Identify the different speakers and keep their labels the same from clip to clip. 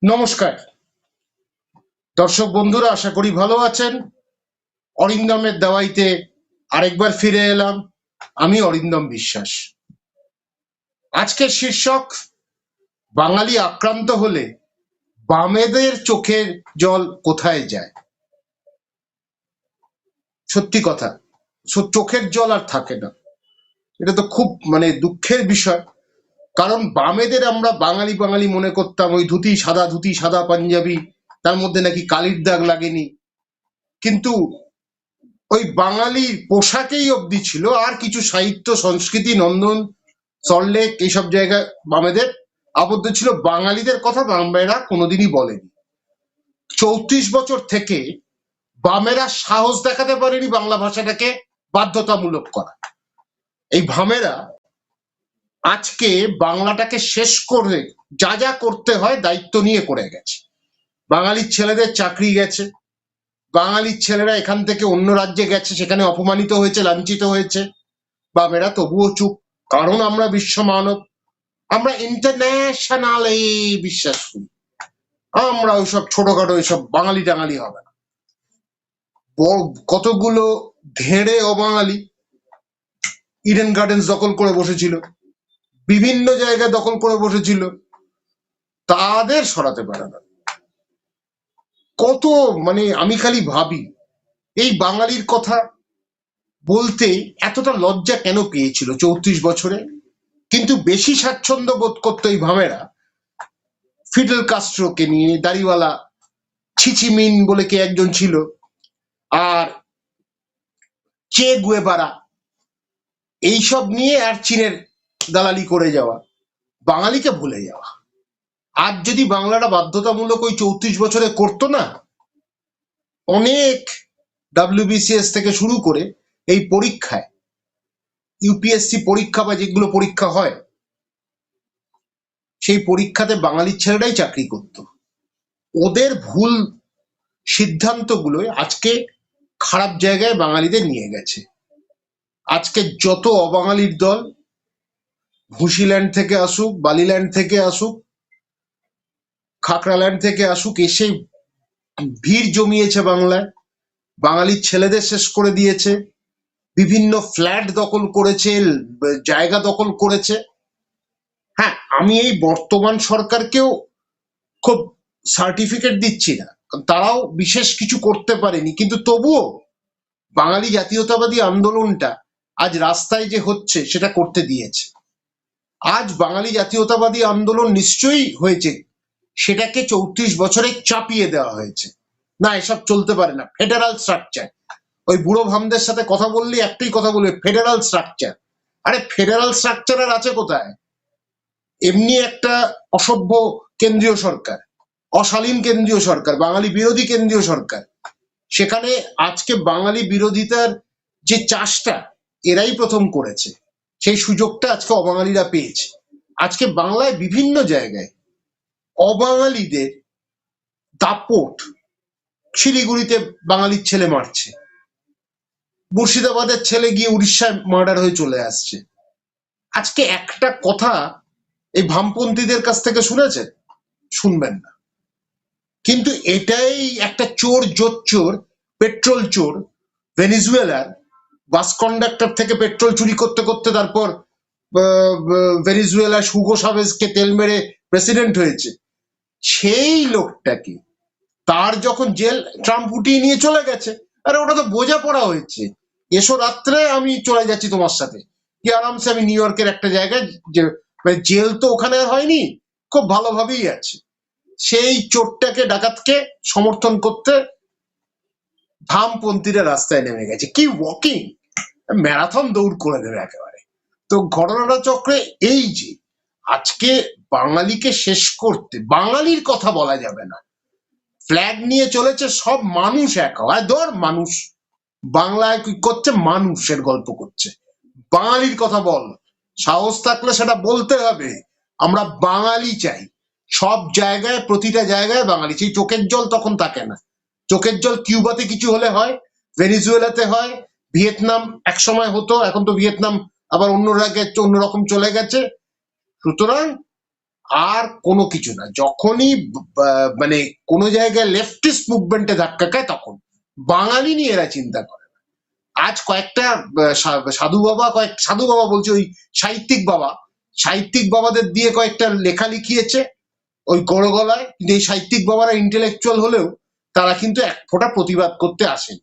Speaker 1: নমস্কার দর্শক বন্ধুরা, আশা করি ভালো আছেন। অরিন্দমের দাওয়াইতে আরেকবার ফিরে এলাম। আমি অরিন্দম বিশ্বাস। আজকের শীর্ষক, বাঙালি আক্রান্ত হলে বামেদের চোখের জল কোথায় যায়। সত্যি কথা, চোখের জল আর থাকে না। এটা তো খুব দুঃখের বিষয়। কারণ বামেদের আমরা বাঙালি বাঙালি মনে করতাম, ওই ধুতি সাদা পাঞ্জাবি, তার মধ্যে নাকি কালির দাগ লাগেনি। কিন্তু ওই বাঙালির পোশাকেই অবধি ছিল, আর কিছু সাহিত্য সংস্কৃতি, নন্দন, সল্টলেক, এইসব জায়গায় বামেদের আবদ্ধ ছিল। বাঙালিদের কথা বামেরা কোনোদিনই বলেনি। 34 বছর থেকে বামেরা সাহস দেখাতে পারেনি বাংলা ভাষাটাকে বাধ্যতামূলক করা। এই ভামেরা আজকে বাংলাটাকে শেষ করে যা যা করতে হয় দায়িত্ব নিয়ে করে গেছে। বাঙালির ছেলেদের চাকরি গেছে, বাঙালির ছেলেরা এখান থেকে অন্য রাজ্যে গেছে, সেখানে অপমানিত হয়েছে, লাঞ্ছিত হয়েছে। বামেরা তবুও চুপ, কারণ আমরা বিশ্ব মানব, আমরা ইন্টারন্যাশনাল বিশ্বাস করি। আমরা ওইসব ছোটখাটো ওইসব বাঙালি টাঙালি হবে না। কতগুলো ধেড়ে অবাঙালি ইডেন গার্ডেন্স দখল করে বসেছিল, বিভিন্ন জায়গায় দখল করে বসেছিল, তাদের সরাতে পারে না। কত আমি খালি ভাবি, এই বাঙালির কথা বলতে এতটা লজ্জা কেন পেয়েছিল 34 বছরে। কিন্তু বেশি স্বাচ্ছন্দ্য বোধ করতো এই ভামেরা ফিডেল কাস্ট্রোকে নিয়ে, দাড়িওয়ালা ছিচিমিন বলে কে একজন ছিল, আর চে গুয়েভারা, এইসব নিয়ে, আর চীনের দালালি করে যাওয়া, বাঙালিকে ভুলে যাওয়া। আজ যদি বাংলাটা বাধ্যতামূলক ওই 34 বছরে করতো না, অনেক WBCS থেকে শুরু করে এই পরীক্ষায়, ইউপিএসসি পরীক্ষা বা যেগুলো পরীক্ষা হয়, সেই পরীক্ষাতে বাঙালির ছেলেরাই চাকরি করত। ওদের ভুল সিদ্ধান্তগুলো আজকে খারাপ জায়গায় বাঙালিদের নিয়ে গেছে। আজকে যত অবাঙালির দল ভুসিল্যান্ড থেকে আসুক, বালিল্যান্ড থেকে আসুক, খাকড়াল্যান্ড থেকে আসুক, এসে ভিড় জমিয়েছে বাংলায়, বাঙালির ছেলেদের শেষ করে দিয়েছে, বিভিন্ন ফ্ল্যাট দখল করেছে, জায়গা দখল করেছে। হ্যাঁ, আমি এই বর্তমান সরকারকেও খুব সার্টিফিকেট দিচ্ছি না, তারাও বিশেষ কিছু করতে পারেনি, কিন্তু তবুও বাঙালি জাতীয়তাবাদী আন্দোলনটা আজ রাস্তায় যে হচ্ছে সেটা করতে দিয়েছে। আজ বাঙালি জাতীয়তাবাদী আন্দোলন নিশ্চয়ই হয়েছে, সেটাকে 34 বছরে চাপিয়ে দেওয়া হয়েছে। না, এসব চলতে পারে না। ফেডারাল স্ট্রাকচার, ওই বুড়ো ভামদের সাথে কথা বললে একটাই কথা বলবে, ফেডারাল স্ট্রাকচার। আরে ফেডারাল স্ট্রাকচার আর আছে কোথায়? এমনি একটা অসভ্য কেন্দ্রীয় সরকার, অশালীন কেন্দ্রীয় সরকার, বাঙালি বিরোধী কেন্দ্রীয় সরকার, সেখানে আজকে বাঙালি বিরোধিতার যে চাষটা এরাই প্রথম করেছে, সেই সুযোগটা আজকে অবাঙালিরা পেয়েছে। আজকে বাংলায় বিভিন্ন জায়গায় অবাঙালিদের দাপট, শিলিগুড়িতে বাঙালির ছেলে মারছে, মুর্শিদাবাদের ছেলে গিয়ে উড়িষ্যায় মার্ডার হয়ে চলে আসছে। আজকে একটা কথা এই বামপন্থীদের কাছ থেকে শুনেছেন? শুনবেন না। কিন্তু এটাই একটা চোর জোচ্চোর, পেট্রোল চোর, ভেনিজুয়েলার বাস কন্ডাক্টর থেকে পেট্রোল চুরি করতে করতে তারপর ভেনিজুয়েলা হুগো চাভেজকে তেল মেরে প্রেসিডেন্ট হয়েছে, সেই লোকটাকে তার যখন জেল ট্রাম্প উঠিয়ে নিয়ে চলে গেছে, আরে ওটা তো বোঝা পড়া হয়েছে, এসো রাত্রে আমি চলে যাচ্ছি তোমার সাথে, কি আরামসে আমি নিউ ইয়র্কের একটা জায়গায়, যে জেল তো ওখানে আর হয়নি, খুব ভালোভাবেই আছে। সেই চোরটাকে, ডাকাতকে সমর্থন করতে বামপন্থীরা রাস্তায় নেমে গেছে। কি ওয়াকিং, ম্যারাথন দৌড় করে দেবে একেবারে। তো ঘটনাটা চক্রে এই যে আজকে বাঙালিকে শেষ করতে, বাঙালির কথা বলা যাবে না, ফ্ল্যাগ নিয়ে চলেছে সব মানুষ এক হয়, ধর মানুষ বাংলায় কি করছে, মানুষের গল্প করছে। বাঙালির কথা বল, সাহস থাকলে সেটা বলতে হবে। আমরা বাঙালি চাই, সব জায়গায়, প্রতিটা জায়গায় বাঙালি। সেই চোখের জল তখন থাকে না। চোখের জল কিউবাতে কিছু হলে হয়, ভেনিজুয়েলাতে হয়, ভিয়েতনাম এক সময় হতো, এখন তো ভিয়েতনাম আবার অন্যরকম চলে গেছে। সুতরাং আর কোনো কিছু না। যখনই মানে কোনো জায়গায় লেফটিস্ট মুভমেন্টে ধাক্কা খায় তখন বাঙালি নিয়ে এরা চিন্তা করে। আজ কয়েকটা সাধু বাবা বলছে, ওই সাহিত্যিক বাবাদের দিয়ে কয়েকটা লেখা লিখিয়েছে ওই গড় গলায়, কিন্তু এই সাহিত্যিক বাবারা ইন্টেলেকচুয়াল হলেও তারা কিন্তু এক ফোঁটা প্রতিবাদ করতে আসেন।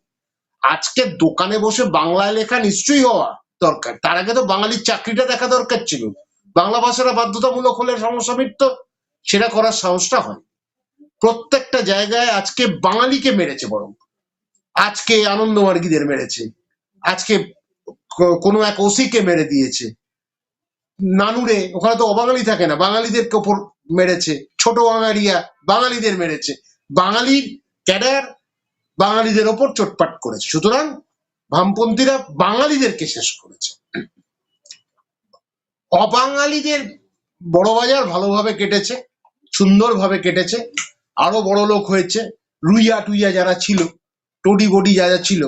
Speaker 1: আজকে দোকানে বসে বাংলায় লেখা নিশ্চয়ই হওয়া দরকার, তার আগে তো বাঙালির চাকরিটা দেখা দরকার ছিল। বাংলা ভাষাটা বাধ্যতামূলক হলে সমস্যা মিটত, সেটা করার সাহসটা হয়। প্রত্যেকটা জায়গায় আজকে বাঙালিকে মেরেছে, বরং আজকে আনন্দমার্গীদের মেরেছে, আজকে কোনো এক ওসিকে মেরে দিয়েছে, নানুরে ওখানে তো অবাঙালি থাকে না, বাঙালিদেরকে ওপর মেরেছে, ছোট বাঙালিয়া বাঙালিদের মেরেছে, বাঙালির ক্যাডার বাঙালিদের ওপর চোটপাট করেছে। সুতরাং বামপন্থীরা বাঙালিদেরকে শেষ করেছে। অবাঙালিদের বড়বাজার ভালোভাবে কেটেছে, সুন্দরভাবে কেটেছে, আরো বড় লোক হয়েছে। রুইয়া টুইয়া যারা ছিল, টোডি বডি যারা ছিল,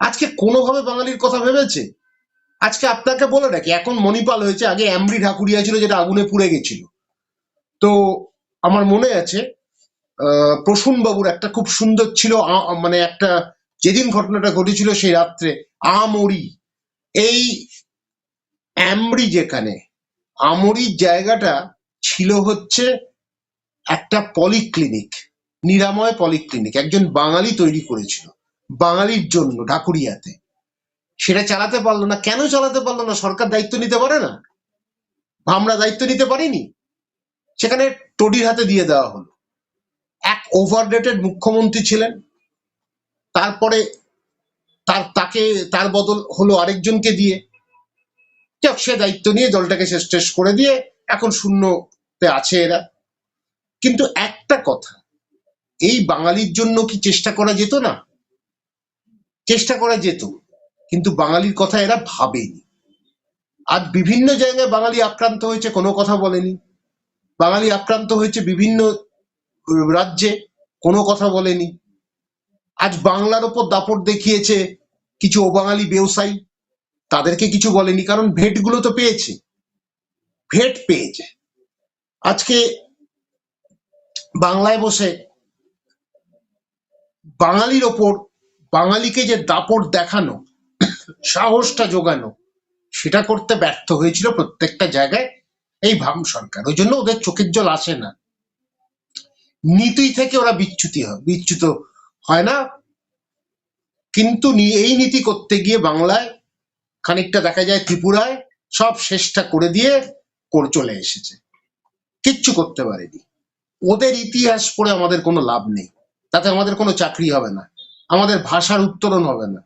Speaker 1: আজকে কোনোভাবে বাঙালির কথা ভেবেছে? আজকে আপনাকে বলে রাখি, এখন মণিপাল হয়েছে, আগে অ্যামরি ঢাকুরিয়া ছিল যেটা আগুনে পুড়ে গেছিল। তো আমার মনে আছে প্রসূন বাবুর একটা খুব সুন্দর ছিল, মানে একটা যেদিন ঘটনাটা ঘটেছিল সেই রাত্রে আমরি, এই অ্যামরি যেখানে, আমরির জায়গাটা ছিল হচ্ছে একটা পলিক্লিনিক, নিরাময় পলিক্লিনিক, একজন বাঙালি তৈরি করেছিল বাঙালির জন্য ঢাকুরিয়াতে। সেটা চালাতে পারলো না। কেন চালাতে পারলো না? সরকার দায়িত্ব নিতে পারে না? আমরা দায়িত্ব নিতে পারিনি? সেখানে টোডির হাতে দিয়ে দেওয়া হলো। এক ওভাররেটেড মুখ্যমন্ত্রী ছিলেন, তারপরে তার বদল হলো আরেকজনকে দিয়ে, সে দায়িত্ব নিয়ে দলটাকে শেষ করে দিয়ে এখন শূন্যতে আছে এরা। কিন্তু একটা কথা, এই বাঙালির জন্য কি চেষ্টা করা যেত না? চেষ্টা করা যেত, কিন্তু বাঙালির কথা এরা ভাবেনি। আজ বিভিন্ন জায়গায় বাঙালি আক্রান্ত হয়েছে, কোনো কথা বলেনি। বাঙালি আক্রান্ত হয়েছে বিভিন্ন রাজ্যে, কোনো কথা বলেনি। আজ বাংলার ওপর দাপট দেখিয়েছে কিছু অবাঙালি ব্যবসায়ী, তাদেরকে কিছু বলেনি, কারণ ভেটগুলো তো পেয়েছে, ভেট পেয়েছে। আজকে বাংলায় বসে বাঙালির ওপর, বাঙালিকে যে দাপট দেখানো, সাহসটা যোগানো, সেটা করতে ব্যর্থ হয়েছিল প্রত্যেকটা জায়গায় এই বাম সরকার। ওই জন্য ওদের চোখের জল আসে না, নীতি থেকে ওরা বিচ্যুত হয় না। কিন্তু এই নীতি করতে গিয়ে বাংলায় খানিকটা দেখা যায় ত্রিপুরায় সব শেষটা করে দিয়ে চলে এসেছে, কিচ্ছু করতে পারেনি। ওদের ইতিহাস পড়ে আমাদের কোনো লাভ নেই, তাতে আমাদের কোনো চাকরি হবে না, আমাদের ভাষার উত্তরণ হবে না,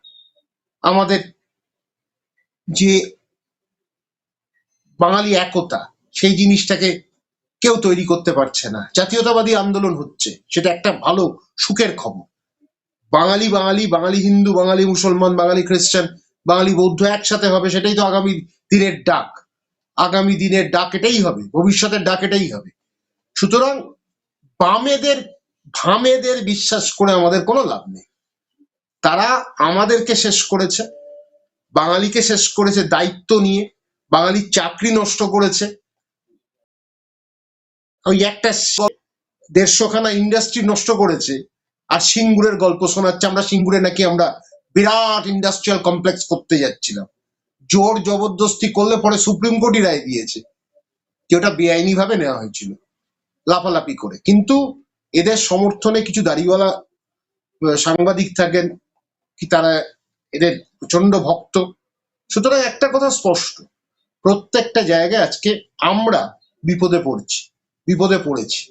Speaker 1: আমাদের যে বাঙালি একতা সেই জিনিসটাকে কেউ তৈরি করতে পারছে না। জাতীয়তাবাদী আন্দোলন হচ্ছে, সেটা একটা ভালো সুখের খবর। বাঙালি বাঙালি, বাঙালি হিন্দু, বাঙালি মুসলমান, বাঙালি খ্রিস্টান, বাঙালি বৌদ্ধ একসাথে হবে, সেটাই তো আগামী দিনের ডাক। আগামী দিনের ডাক এটাই হবে, ভবিষ্যতের ডাক এটাই হবে। সুতরাং ভামেদের বিশ্বাস করে আমাদের কোনো লাভ নেই। তারা আমাদেরকে শেষ করেছে, বাঙালিকে শেষ করেছে দায়িত্ব নিয়ে, বাঙালির চাকরি নষ্ট করেছে। ওই একটা 150খানা ইন্ডাস্ট্রি নষ্ট করেছে, আর সিঙ্গুরের গল্প শোনাচ্ছে আমরা সিঙ্গুরে নাকি আমরা বিরাট ইন্ডাস্ট্রিয়াল কমপ্লেক্স করতে যাচ্ছিলাম। জোর জবরদস্তি করলে পরে সুপ্রিম কোর্টই রায় দিয়েছে যে ওটা বেআইনি ভাবে নেওয়া হয়েছিল, লাফালাফি করে। কিন্তু এদের সমর্থনে কিছু দাড়িওয়ালা সাংবাদিক থাকেন, কি তারা এদের প্রচন্ড ভক্ত। সুতরাং একটা কথা স্পষ্ট, প্রত্যেকটা জায়গায় আজকে আমরা বিপদে পড়েছি,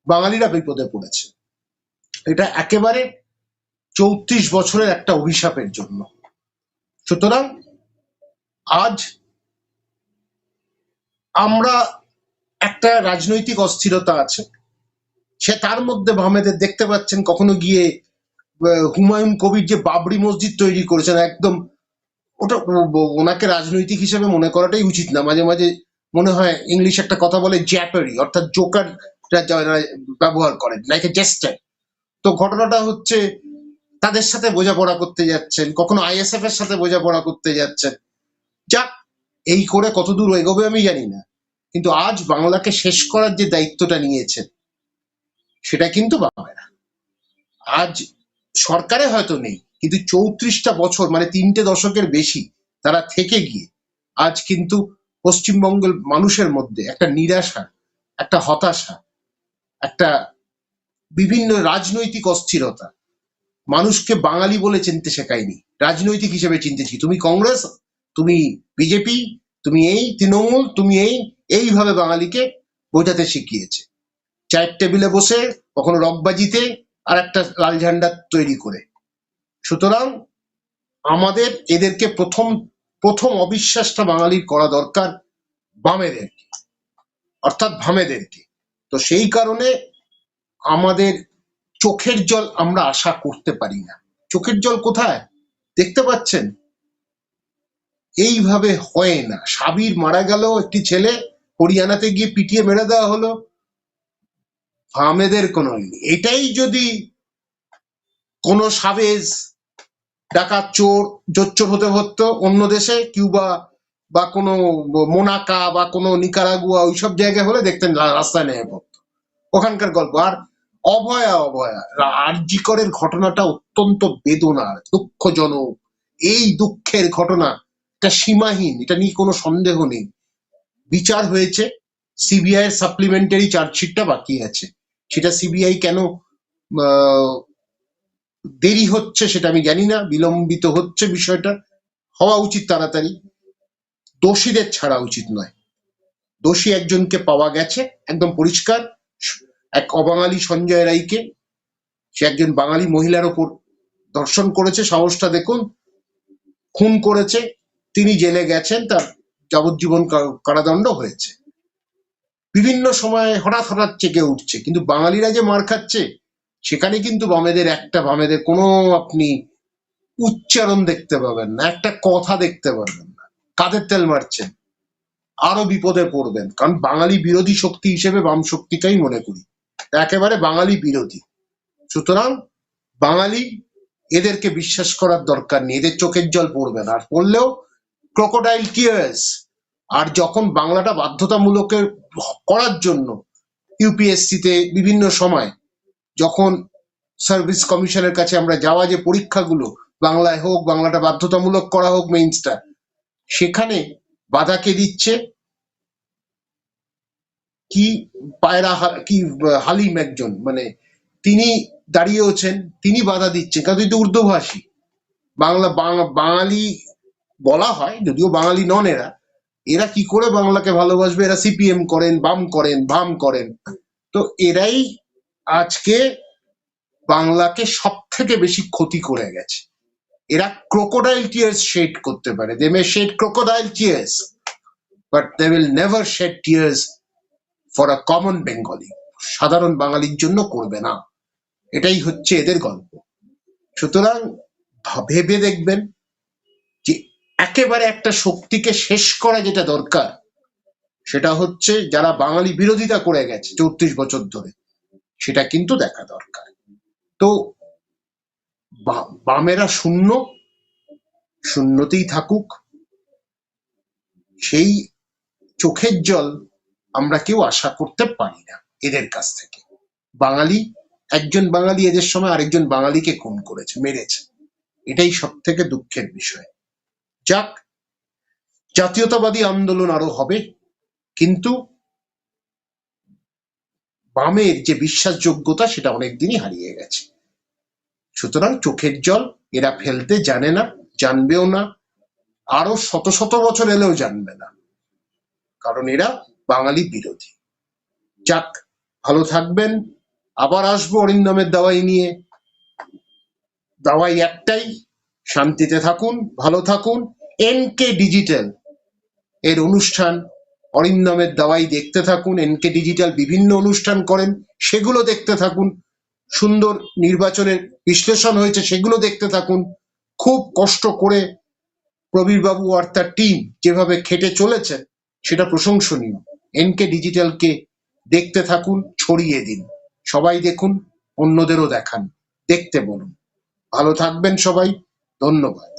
Speaker 1: বাঙালিরা বিপদে পড়েছে। এটা একেবারে 34 বছরের একটা অভিশাপের জন্য। সুতরাং আজ আমরা একটা রাজনৈতিক অস্থিরতা আছে, সে তার মধ্যে ভামেদের দেখতে পাচ্ছেন কখনো গিয়ে হুমায়ুন কবির যে বাবরি মসজিদ তৈরি করেছেন, একদম ওটা ওনাকে রাজনৈতিক হিসেবে মনে করাটাই উচিত না। মাঝে মাঝে মনে হয় ইংলিশ একটা কথা বলে জ্যাপারি, অর্থাৎ জোকার ব্যবহার করেন, লাইক এ জেস্টার। তো ঘটনাটা হচ্ছে তাদের সাথে বোঝাপড়া করতে যাচ্ছেন, কখনো আইএসএফ এর সাথে বোঝাপড়া করতে যাচ্ছেন। যাক, এই করে কতদূর এগোবে আমি জানি না, কিন্তু আজ বাংলাকে শেষ করার যে দায়িত্বটা নিয়েছে সেটা কিন্তু বামেরা। আজ সরকারে হয়তো নেই, কিন্তু 34টা বছর মানে 3টে দশকের বেশি তারা থেকে গিয়ে আজ কিন্তু পশ্চিমবঙ্গের মানুষের মধ্যে একটা নিরাশা, একটা হতাশা, একটা বিভিন্ন রাজনৈতিক অস্থিরতা, মানুষকে বাঙালি বলে চিনতে শেখায়নি, রাজনৈতিক হিসেবে চিনতেছি, তুমি কংগ্রেস, তুমি বিজেপি, তুমি এই তৃণমূল, তুমি এইভাবে বাঙালিকে বোঝাতে শিখিয়েছে। চায়ের টেবিলে বসে কখনো রকবাজিতে আর একটা লাল ঝান্ডা তৈরি করে। সুতরাং আমাদের এদেরকে প্রথম অবিশ্বাসটা বাঙালির করা দরকার বামেদেরকে, অর্থাৎ ভামেদেরকে। তো সেই কারণে আমাদের চোখের জল আমরা আশা করতে পারি না। চোখের জল কোথায় দেখতে পাচ্ছেন? এইভাবে হয় না। সাবির মারা গেল, একটি ছেলে হরিয়ানাতে গিয়ে পিটিয়ে মেরে দেওয়া হলো, ভামেদের কোনো এটাই যদি কোনো সাবেজ ডাকাত চোর জোচ্চোর হতে হতো অন্য দেশে, কিউবা বা কোনো মোনাকা বা কোনো নিকারাগুয়া ওইসব জায়গায় হলে দেখতেন রাস্তায় নেমে পড়তো, ওখানকার গল্প। আর অভয়া আরজি করের ঘটনাটা অত্যন্ত বেদনার, দুঃখজনক। এই দুঃখের ঘটনা এটা সীমাহীন, এটা নিয়ে কোনো সন্দেহ নেই। বিচার হয়েছে, সিবিআই এর সাপ্লিমেন্টারি চার্জশিটটা বাকি আছে, সেটা সিবিআই কেন দেরি হচ্ছে সেটা আমি জানি না, বিলম্বিত হচ্ছে, বিষয়টা হওয়া উচিত তাড়াতাড়ি। দোষীদের ছাড়া উচিত নয়। দোষী একজনকে পাওয়া গেছে একদম পরিষ্কার, এক অবাঙালি সঞ্জয় রায়কে, সে একজন বাঙালি মহিলার ওপর ধর্ষণ করেছে, সাহসটা দেখুন, খুন করেছে, তিনি জেলে গেছেন, তার যাবজ্জীবন কারাদণ্ড হয়েছে। বিভিন্ন সময় হঠাৎ হঠাৎ চেকে উঠছে, কিন্তু বাঙালিরা যে মার খাচ্ছে সেখানে কিন্তু বামেদের কোনো আপনি উচ্চারণ দেখতে পাবেন না, একটা কথা দেখতে পাবেন না। কাদের তেল মারছেন? আরো বিপদে পড়বেন, কারণ বাঙালি বিরোধী শক্তি হিসেবে বাম শক্তিটাই মনে করি একেবারে বাঙালি বিরোধী। সুতরাং বাঙালি এদেরকে বিশ্বাস করার দরকার নেই, এদের চোখের জল পড়বে না, আর পড়লেও ক্রোকোডাইল টিয়ার্স। আর যখন বাংলাটা বাধ্যতামূলক করার জন্য ইউপিএসসিতে বিভিন্ন সময় যখন সার্ভিস কমিশনের কাছে আমরা যাওয়া, যে পরীক্ষাগুলো বাংলায় হোক, বাংলাটা বাধ্যতামূলক করা হোক মেইনসটা, সেখানে বাধাকে দিচ্ছে কি হালিম একজন, মানে তিনি দাঁড়িয়েছেন, তিনি বাধা দিচ্ছেন, কারণ তুই তো উর্দুভাষী। বাঙালি বলা হয়, যদিও বাঙালি নন এরা, এরা কি করে বাংলাকে ভালোবাসবে? এরা সিপিএম করেন, বাম করেন, ভাম করেন। তো এরাই আজকে বাংলাকে সব থেকে বেশি ক্ষতি করে গেছে। এরা ক্রোকোডাইল টিয়ার্স শেড করতে পারে, they may shed crocodile tears, but they will never shed tears for a common Bengali. সাধারণ বাঙালির জন্য করবে না, এটাই হচ্ছে এদের গল্প। সুতরাং ভেবে দেখবেন যে একেবারে একটা শক্তিকে শেষ করা যেটা দরকার, সেটা হচ্ছে যারা বাঙালি বিরোধিতা করে গেছে 34 বছর ধরে, সেটা কিন্তু দেখা দরকার। তো বামেরা শূন্যতেই থাকুক, সেই চোখের জল আমরা কেউ আশা করতে পারি না এদের কাছ থেকে। একজন বাঙালি এদের সময় আরেকজন বাঙালিকে খুন করেছে, মেরেছে, এটাই সব থেকে দুঃখের বিষয়। যাক, জাতীয়তাবাদী আন্দোলন আরো হবে, কিন্তু বামের যে বিশ্বাসযোগ্যতা সেটা অনেকদিনই হারিয়ে গেছে। সুতরাং চোখের জল এরা ফেলতে জানে না, জানবেও না, আরো শত শত বছর এলেও জানবে না, কারণ এরা বাঙালি বিরোধী। যাক, ভালো থাকবেন, আবার আসবো অরিন্দমের দাওয়াই নিয়ে। দাওয়াই একটাই, শান্তিতে থাকুন, ভালো থাকুন। এনকে ডিজিটাল এর অনুষ্ঠান অরিন্দমের দাওয়াই দেখতে থাকুন। এনকে ডিজিটাল বিভিন্ন অনুষ্ঠান করেন, সেগুলো দেখতে থাকুন। সুন্দর নির্বাচনের বিশ্লেষণ হয়েছে, সেগুলো দেখতে থাকুন। খুব কষ্ট করে প্রবীর বাবু আর তার টিম যেভাবে খেটে চলেছে সেটা প্রশংসনীয়। এনকে ডিজিটালকে দেখতে থাকুন, ছড়িয়ে দিন, সবাই দেখুন, অন্যদেরও দেখান, দেখতে বলুন। ভালো থাকবেন সবাই, ধন্যবাদ।